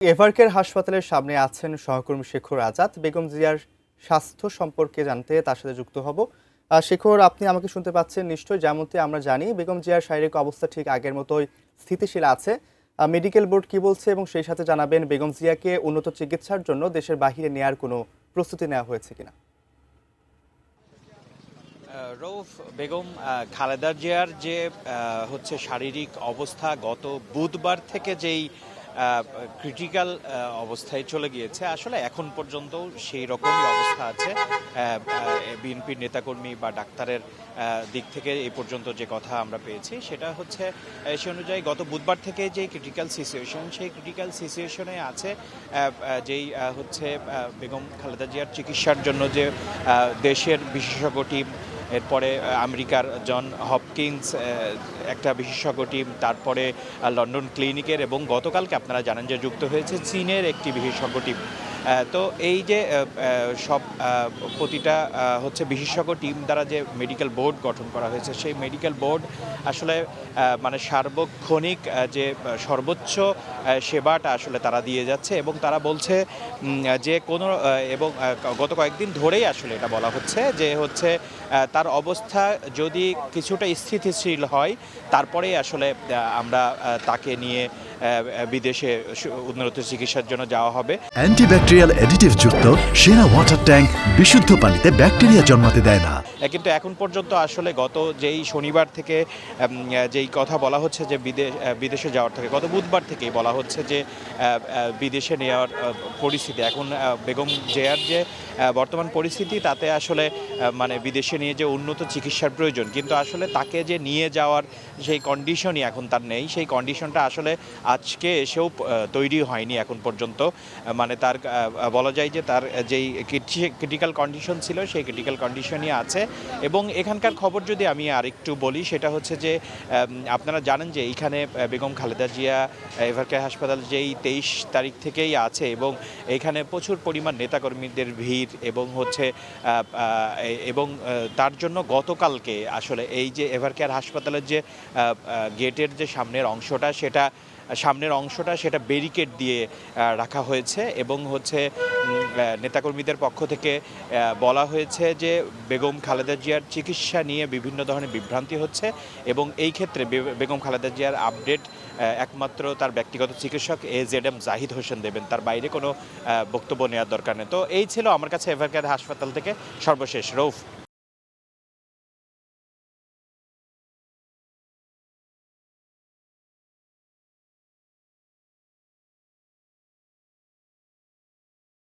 এভারকেয়ার হাসপাতালের সামনে আছেন সহকর্মী শেখর আজাদ। বেগম জিয়ার স্বাস্থ্য সম্পর্কে জানতে তার সাথে যুক্ত হব। শেখর, আপনি আমাকে শুনতে পাচ্ছেন নিশ্চয়ই? যেমনটি আমরা জানি, বেগম জিয়ার শারীরিক অবস্থা ঠিক আগের মতোই স্থিতিশীল আছে। মেডিকেল বোর্ড কি বলছে, এবং সেই সাথে জানাবেন বেগম জিয়াকে উন্নত চিকিৎসার জন্য দেশের বাহিরে নেয়ার কোনো প্রস্তুতি নেওয়া হয়েছে কিনা। রৌফ, বেগম খালেদা জিয়ার যে হচ্ছে শারীরিক অবস্থা গত বুধবার থেকে যেই ক্রিটিক্যাল অবস্থায় চলে গিয়েছে, আসলে এখন পর্যন্ত সেই রকমই অবস্থা আছে। বিএনপির নেতাকর্মী বা ডাক্তারের দিক থেকে এই পর্যন্ত যে কথা আমরা পেয়েছি সেটা হচ্ছে সে অনুযায়ী গত বুধবার থেকে যে ক্রিটিক্যাল সিচুয়েশন, সেই ক্রিটিক্যাল সিচুয়েশনে আছে যেই হচ্ছে বেগম খালেদা জিয়ার চিকিৎসার জন্য যে দেশের বিশেষজ্ঞ টিম, এরপরে আমেরিকার জন হপকিন্স একটা বিশেষজ্ঞ টিম, তারপরে লন্ডন ক্লিনিকের, এবং গতকালকে আপনারা জানেন যে যুক্ত হয়েছে চীনের একটি বিশেষজ্ঞ টিম। তো এই যে সব প্রতিটা হচ্ছে বিশেষজ্ঞ টিম দ্বারা যে মেডিকেল বোর্ড গঠন করা হয়েছে, সেই মেডিকেল বোর্ড আসলে মানে সার্বক্ষণিক যে সর্বোচ্চ সেবাটা আসলে তারা দিয়ে যাচ্ছে, এবং তারা বলছে যে কোনো এবং গত কয়েকদিন ধরেই আসলে এটা বলা হচ্ছে যে হচ্ছে তার অবস্থা যদি কিছুটা স্থিতিশীল হয়, তারপরেই আসলে আমরা তাকে নিয়ে বিদেশে উন্নত চিকিৎসার জন্য যাওয়া হবে। অ্যান্টিব্যাকটেরিয়াল অ্যাডিটিভ যুক্ত সেরা ওয়াটার ট্যাঙ্ক বিশুদ্ধ পানিতে ব্যাকটেরিয়া জন্মাতে দেয় না। কিন্তু এখন পর্যন্ত আসলে গত যেই শনিবার থেকে যেই কথা বলা হচ্ছে যে বিদেশে যাওয়ার থেকে, গত বুধবার থেকেই বলা হচ্ছে যে বিদেশে নেওয়ার পরিস্থিতি, এখন বেগম জিয়ার যে বর্তমান পরিস্থিতি তাতে আসলে মানে বিদেশে নিয়ে যে উন্নত চিকিৎসার প্রয়োজন, কিন্তু আসলে তাকে যে নিয়ে যাওয়ার সেই কন্ডিশনই এখন তার নেই। সেই কন্ডিশনটা আসলে আজকে এসেও তৈরি হয়নি এখন পর্যন্ত। মানে তার বলা যায় যে তার যেই ক্রিটিক্যাল কন্ডিশন ছিল সেই ক্রিটিক্যাল কন্ডিশনই আছে। এবং এখানকার খবর যদি আমি আরেকটু বলি, সেটা হচ্ছে যে আপনারা জানেন যে এইখানে বেগম খালেদা জিয়া এভারকেয়ার হাসপাতাল যেই 23 তারিখ থেকেই আছে, এবং এইখানে প্রচুর পরিমাণ নেতাকর্মীদের ভিড়, এবং হচ্ছে এবং তার জন্য গতকালকে আসলে এই যে এভারকেয়ার হাসপাতালের যে গেটের যে সামনের অংশটা সেটা ব্যারিকেড দিয়ে রাখা হয়েছে, এবং হচ্ছে নেতাকর্মীদের পক্ষ থেকে বলা হয়েছে যে বেগম খালেদা জিয়ার চিকিৎসা নিয়ে বিভিন্ন ধরনের বিভ্রান্তি হচ্ছে, এবং এই ক্ষেত্রে বেগম খালেদা জিয়ার আপডেট একমাত্র তার ব্যক্তিগত চিকিৎসক AZM জাহিদ হোসেন দেবেন, তার বাইরে কোনো বক্তব্য নেওয়ার দরকার নেই। তো এই ছিল আমার কাছে এভারকেয়ার হাসপাতাল থেকে সর্বশেষ। রৌফ।